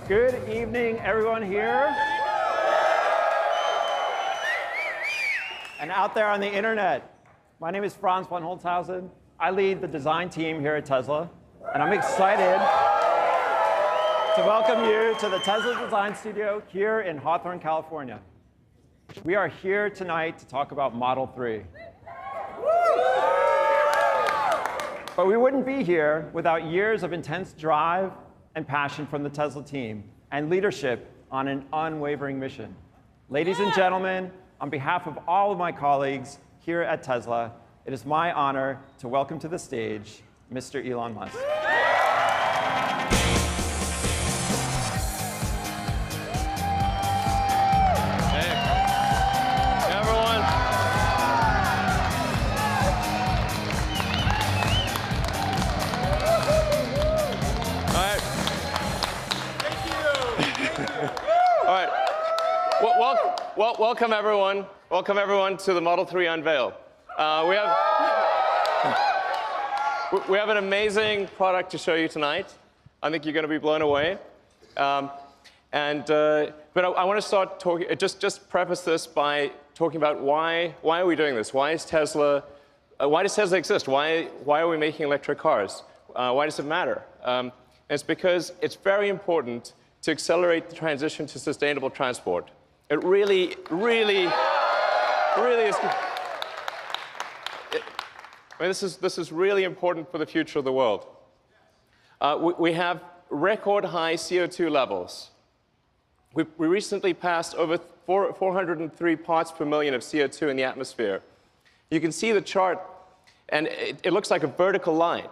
Good evening, everyone here. And out there on the internet. My name is Franz von Holzhausen. I lead the design team here at Tesla. And I'm excited to welcome you to the Tesla Design Studio here in Hawthorne, California. We are here tonight to talk about Model 3. But we wouldn't be here without years of intense drive and passion from the Tesla team and leadership on an unwavering mission. Ladies and gentlemen, on behalf of all of my colleagues here at Tesla, it is my honor to welcome to the stage Mr. Elon Musk. Welcome everyone. Welcome everyone to the Model 3 unveil. We have an amazing product to show you tonight. I think you're going to be blown away. But I want to start talking. Just preface this by talking about why are we doing this? Why is Tesla? Why does Tesla exist? Why are we making electric cars? Why does it matter? It's because it's very important to accelerate the transition to sustainable transport. It really is. This is really important for the future of the world. We have record high CO2 levels. We recently passed over 403 parts per million of CO2 in the atmosphere. You can see the chart, and it looks like a vertical line,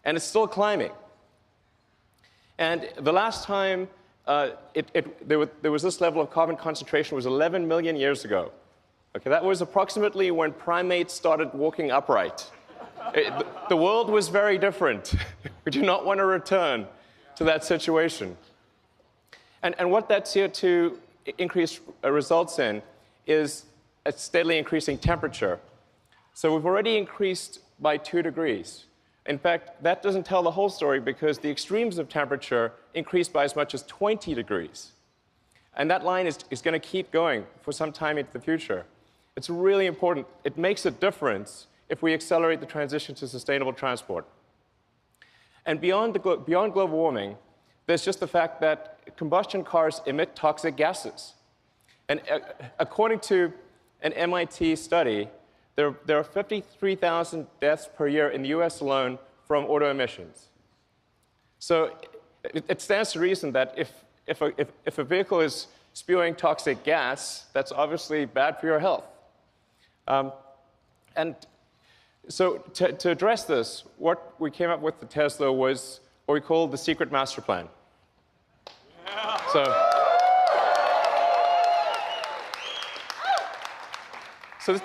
and it's still climbing. And the last time there was this level of carbon concentration was 11 million years ago. Okay, that was approximately when primates started walking upright. The world was very different. We do not want to return to that situation. And what that CO2 increase results in is a steadily increasing temperature. So we've already increased by 2 degrees. In fact, that doesn't tell the whole story because the extremes of temperature increased by as much as 20 degrees. And that line is going to keep going for some time into the future. It's really important. It makes a difference if we accelerate the transition to sustainable transport. And beyond global warming, there's just the fact that combustion cars emit toxic gases. And according to an MIT study, there are 53,000 deaths per year in the US alone from auto emissions. So it stands to reason that if a vehicle is spewing toxic gas, that's obviously bad for your health. And so to address this, what we came up with at Tesla was what we call the secret master plan. Yeah. So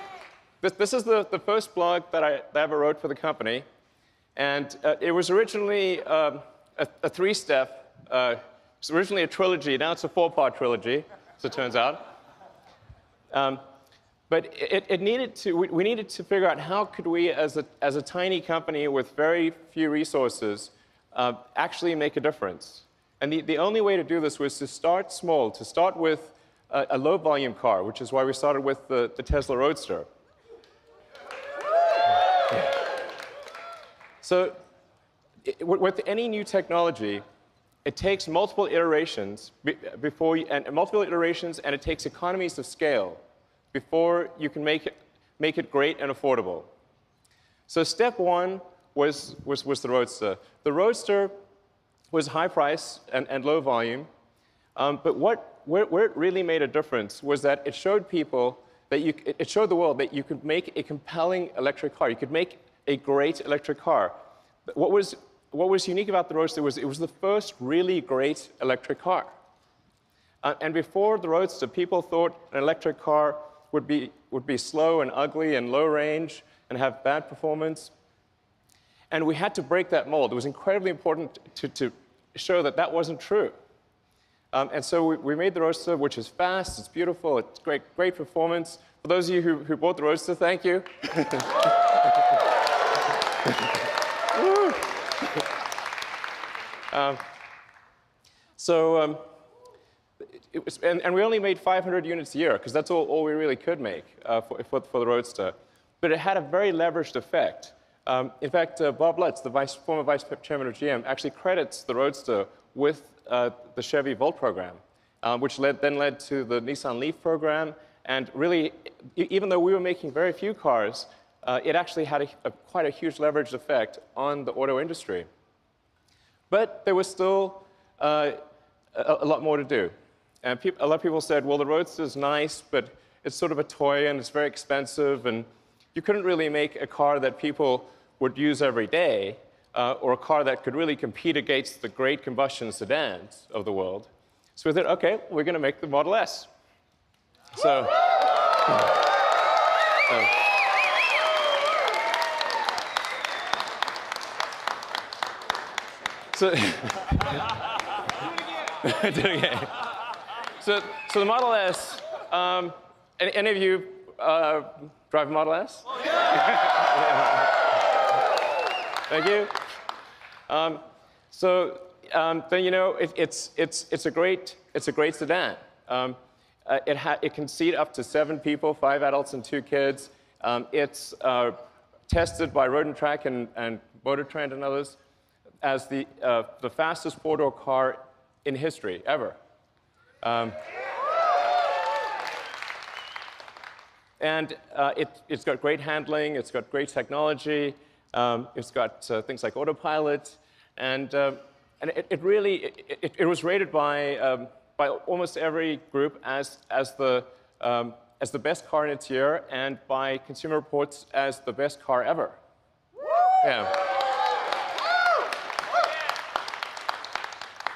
this is the first blog that I ever wrote for the company, and it was originally a 3-step. It was originally a trilogy. Now it's a 4-part trilogy, as it turns out. But we needed to figure out how could we, as a tiny company with very few resources, actually make a difference. And the only way to do this was to start small, to start with a low-volume car, which is why we started with the Tesla Roadster. So with any new technology, it takes multiple iterations and it takes economies of scale before you can make it great and affordable. So step 1 was the Roadster. The Roadster was high price and low volume, but where it really made a difference was that it showed people that it showed the world that you could make a compelling electric car. You could make a great electric car. What was unique about the Roadster was it was the first really great electric car. And before the Roadster, people thought an electric car would be slow and ugly and low range and have bad performance. And we had to break that mold. It was incredibly important to show that that wasn't true. And so we made the Roadster, which is fast, it's beautiful, it's great performance. For those of you who bought the Roadster, thank you. So and we only made 500 units a year, because that's all we really could make for the Roadster. But it had a very leveraged effect. In fact, Bob Lutz, the former vice chairman of GM, actually credits the Roadster with the Chevy Volt program, which then led to the Nissan Leaf program. And really, even though we were making very few cars, it actually had quite a huge leveraged effect on the auto industry. But there was still a lot more to do. And a lot of people said, well, the Roadster is nice, but it's sort of a toy, and it's very expensive, and you couldn't really make a car that people would use every day, or a car that could really compete against the great combustion sedans of the world. So we thought, OK, we're going to make the Model S. So, so the Model S, any of you drive a Model S? Oh, yeah. Thank you. Then you know it's a great sedan. It can seat up to 7 people, 5 adults and 2 kids. It's tested by Road and Track and Motor Trend and others as the fastest 4-door car in history ever. And it's got great handling. It's got great technology. It's got things like autopilot, and it was rated by almost every group as the best car in its year, and by Consumer Reports as the best car ever. Yeah.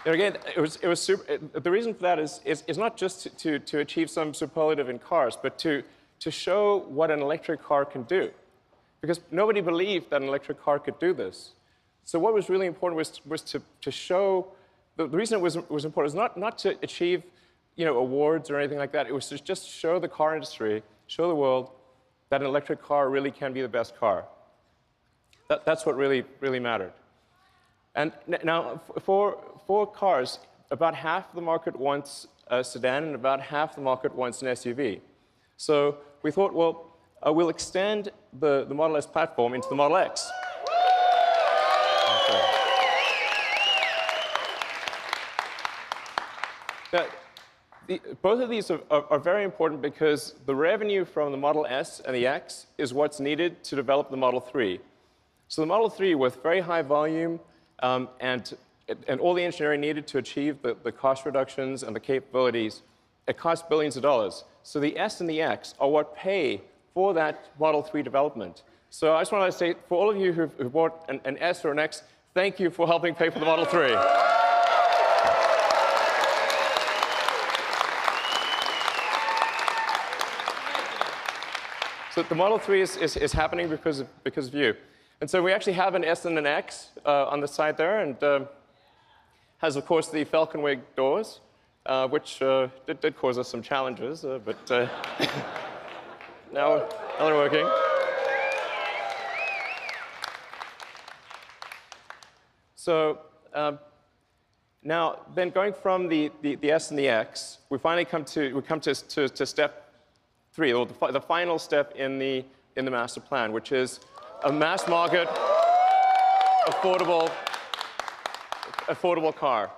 And again, it was super. The reason for that is not just to achieve some superlative in cars, but to show what an electric car can do. Because nobody believed that an electric car could do this. So what was really important was to show, the reason it was important was not to achieve awards or anything like that. It was to just show the car industry, show the world that an electric car really can be the best car. That's what really mattered. And now for cars, about half the market wants a sedan and about half the market wants an SUV. So we thought, well, we'll extend the Model S platform into the Model X. Now, both of these are very important because the revenue from the Model S and the X is what's needed to develop the Model 3. So the Model 3, with very high volume and all the engineering needed to achieve the cost reductions and the capabilities, it costs billions of dollars. So the S and the X are what pay for that Model 3 development. So I just want to say, for all of you who bought an S or an X, thank you for helping pay for the Model 3. So the Model 3 is happening because of you. And so we actually have an S and an X on the side there, and has, of course, the Falcon Wing doors, which did cause us some challenges, but now they're working. So now, then going from the S and the X, we finally come to step 3, or the final step in the master plan, which is a mass market, affordable car.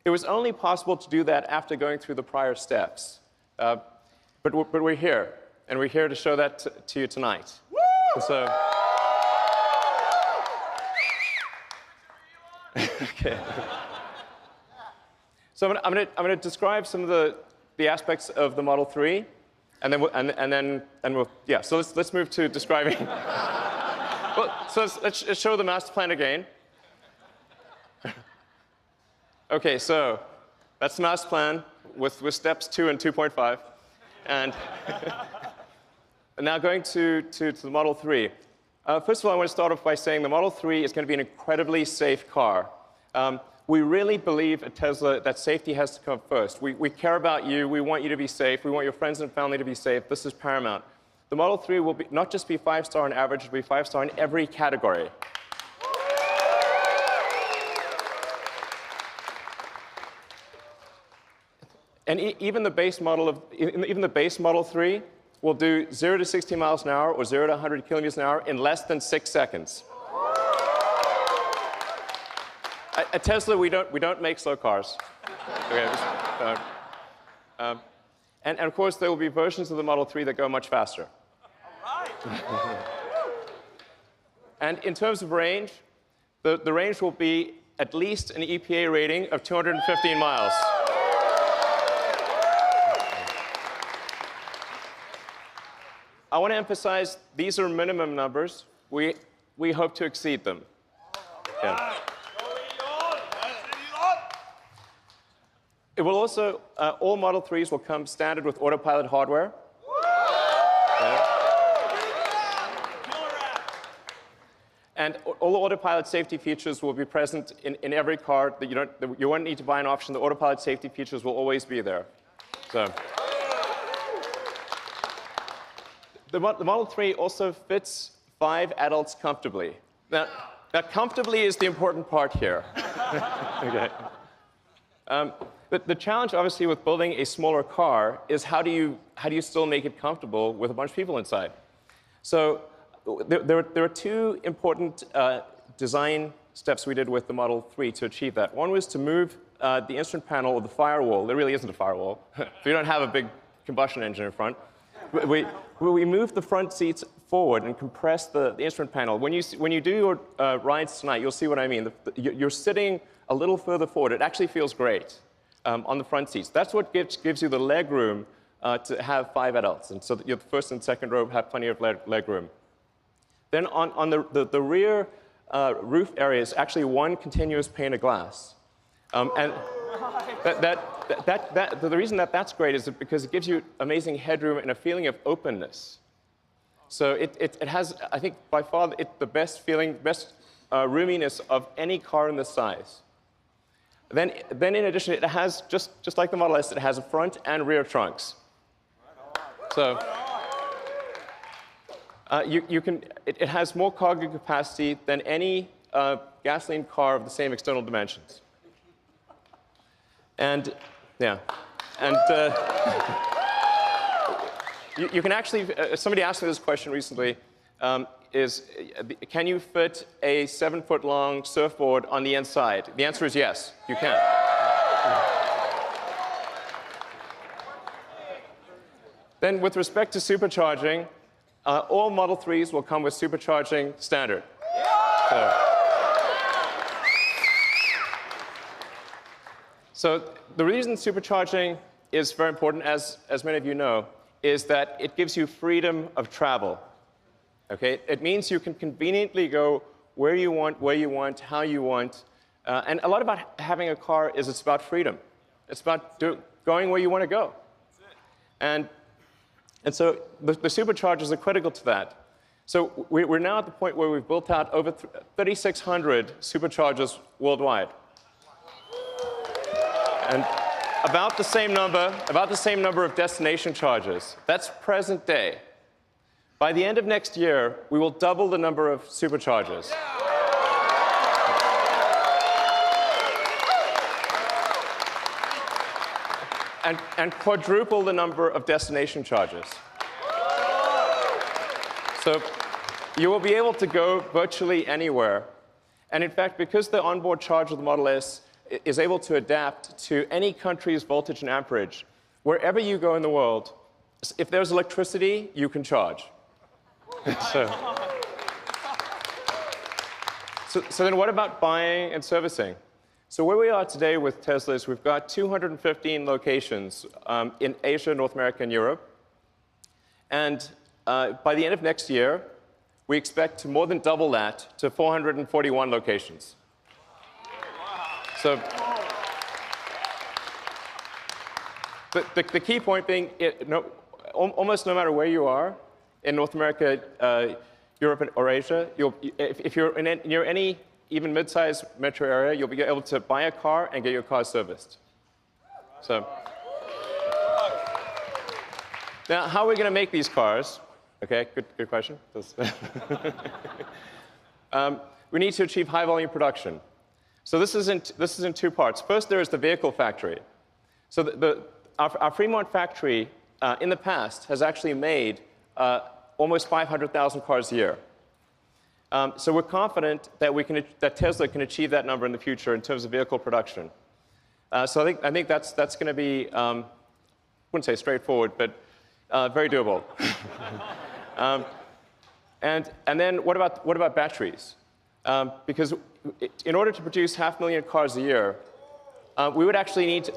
It was only possible to do that after going through the prior steps. But we're here, and we're here to show that to you tonight. So, okay. So I'm going to describe some of the aspects of the Model 3, and then we'll yeah. So let's move to describing. Well, so let's show the master plan again. Okay, so that's the master plan with steps 2 and 2.5. And now going to the Model 3. First of all, I want to start off by saying the Model 3 is going to be an incredibly safe car. We really believe at Tesla that safety has to come first. We care about you. We want you to be safe. We want your friends and family to be safe. This is paramount. The Model 3 will not just be 5-star on average, it will be 5-star in every category. And even the base Model 3 will do 0 to 60 miles an hour or 0 to 100 kilometers an hour in less than 6 seconds. At Tesla, we don't make slow cars. Okay, and of course, there will be versions of the Model 3 that go much faster. And in terms of range, the range will be at least an EPA rating of 215 miles. I want to emphasize these are minimum numbers. We hope to exceed them. Yeah. It will also, all Model 3s will come standard with autopilot hardware. Yeah. And all the autopilot safety features will be present in every car. That you won't need to buy an option. The autopilot safety features will always be there. So. The Model 3 also fits 5 adults comfortably. Now comfortably is the important part here. Okay. But the challenge, obviously, with building a smaller car is how do you still make it comfortable with a bunch of people inside? So there are two important design steps we did with the Model 3 to achieve that. One was to move the instrument panel or the firewall. There really isn't a firewall. So you don't have a big combustion engine in front. We moved the front seats forward and compressed the instrument panel. When you do your rides tonight, you'll see what I mean. You're sitting a little further forward. It actually feels great on the front seats. That's what gives you the leg room to have 5 adults. And so that your first and second row have plenty of leg room. Then on the rear roof area is actually one continuous pane of glass. And the reason that that's great is because it gives you amazing headroom and a feeling of openness. So it has, I think, by far the best roominess of any car in this size. Then in addition, it has, just like the Model S, it has a front and rear trunks. So it has more cargo capacity than any gasoline car of the same external dimensions. And yeah, and you can actually, somebody asked me this question recently, can you fit a 7-foot-long surfboard on the inside? The answer is yes, you can. Then with respect to supercharging, all Model 3s will come with supercharging standard. So the reason supercharging is very important, as many of you know, is that it gives you freedom of travel. Okay? It means you can conveniently go where you want, how you want. And a lot about having a car is it's about freedom. It's about going where you want to go. And so the superchargers are critical to that. So we're now at the point where we've built out over 3,600 superchargers worldwide. And about the same number of destination chargers. That's present day. By the end of next year, we will double the number of superchargers. And quadruple the number of destination chargers. So you will be able to go virtually anywhere. And in fact, because the onboard charger of the Model S is able to adapt to any country's voltage and amperage, wherever you go in the world, if there's electricity, you can charge. So then what about buying and servicing? So where we are today with Tesla is we've got 215 locations in Asia, North America, and Europe. And by the end of next year, we expect to more than double that to 441 locations. So the key point being, almost no matter where you are, in North America, Europe, or Asia, if you're near any even mid-sized metro area, you'll be able to buy a car and get your car serviced. So now, how are we going to make these cars? Okay, good question. We need to achieve high-volume production. So this is in 2 parts. First, there is the vehicle factory. So our Fremont factory in the past has actually made almost 500,000 cars a year. So we're confident that Tesla can achieve that number in the future in terms of vehicle production. So I think that's going to be, I wouldn't say straightforward, but very doable. And then what about batteries? Because in order to produce 500,000 cars a year, we would actually need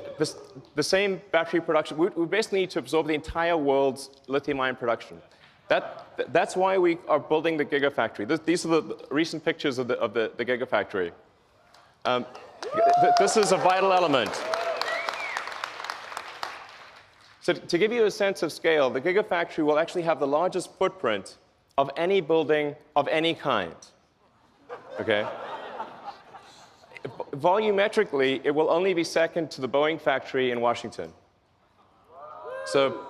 the same battery production. We basically need to absorb the entire world's lithium-ion production. That's why we are building the Gigafactory. These are the recent pictures of the Gigafactory. This is a vital element. So to give you a sense of scale, the Gigafactory will actually have the largest footprint of any building of any kind. Okay? Volumetrically, it will only be second to the Boeing factory in Washington. So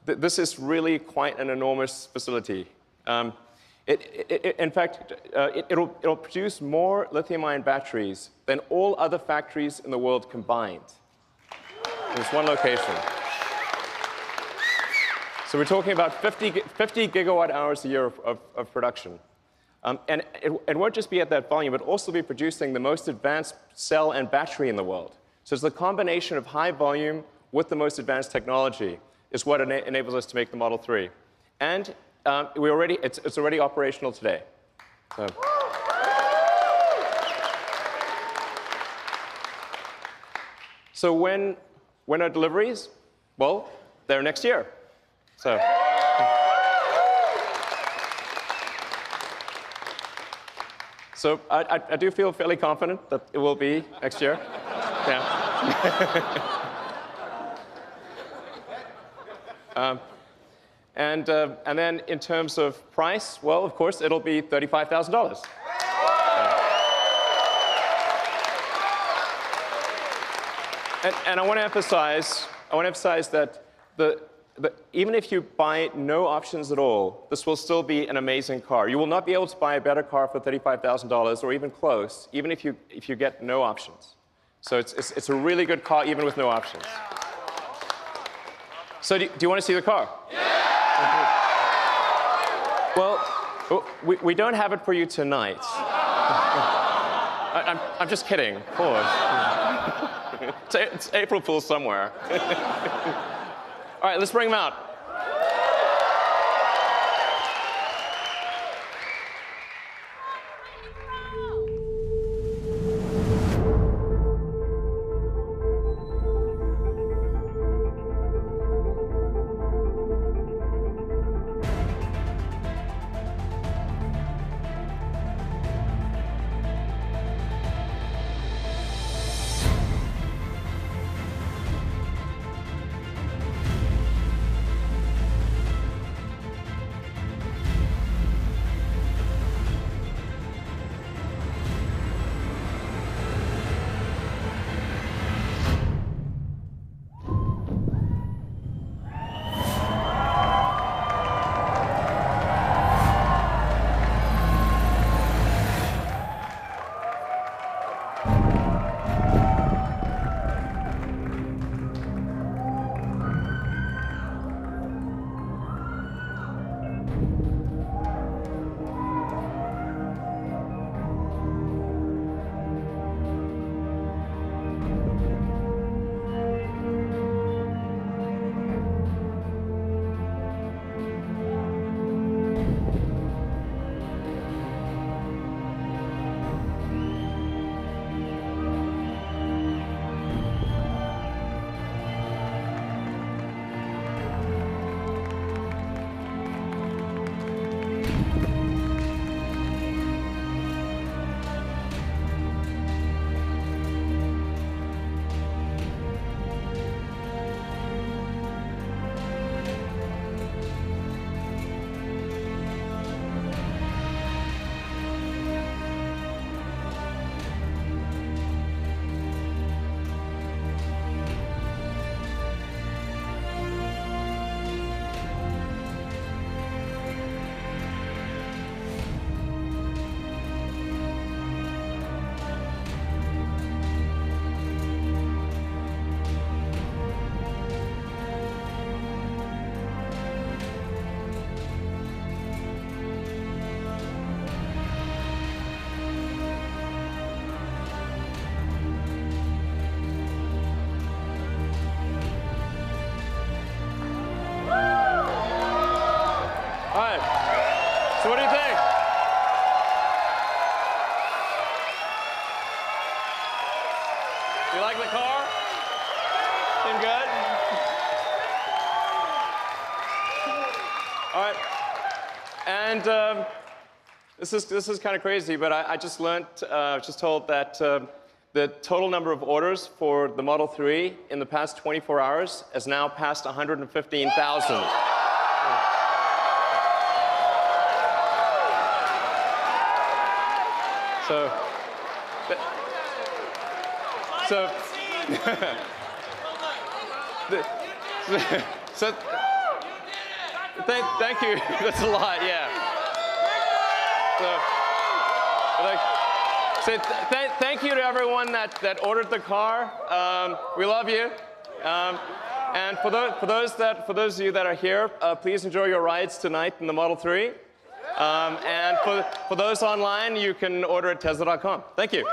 this is really quite an enormous facility. In fact, it'll produce more lithium-ion batteries than all other factories in the world combined. There's one location. So we're talking about 50 gigawatt hours a year of production. And it won't just be at that volume, but also be producing the most advanced cell and battery in the world. So it's the combination of high volume with the most advanced technology is what enables us to make the Model 3. And it's already operational today. So when are deliveries? Well, they're next year. So. So I do feel fairly confident that it will be next year. Yeah. And then in terms of price, well, of course, it'll be $35,000. And I want to emphasize that even if you buy no options at all, this will still be an amazing car. You will not be able to buy a better car for $35,000 or even close, even if you get no options. So it's a really good car even with no options. So do you want to see the car? Yeah! Well, we don't have it for you tonight. I'm just kidding, of course. It's April Fool's somewhere. All right, let's bring them out. All right. And this is kind of crazy, but I just learned, just told that the total number of orders for the Model 3 in the past 24 hours has now passed 115,000. So thank you. That's a lot, yeah. So thank you to everyone that ordered the car. We love you. And for those of you that are here, please enjoy your rides tonight in the Model 3. And for those online, you can order at Tesla.com. Thank you.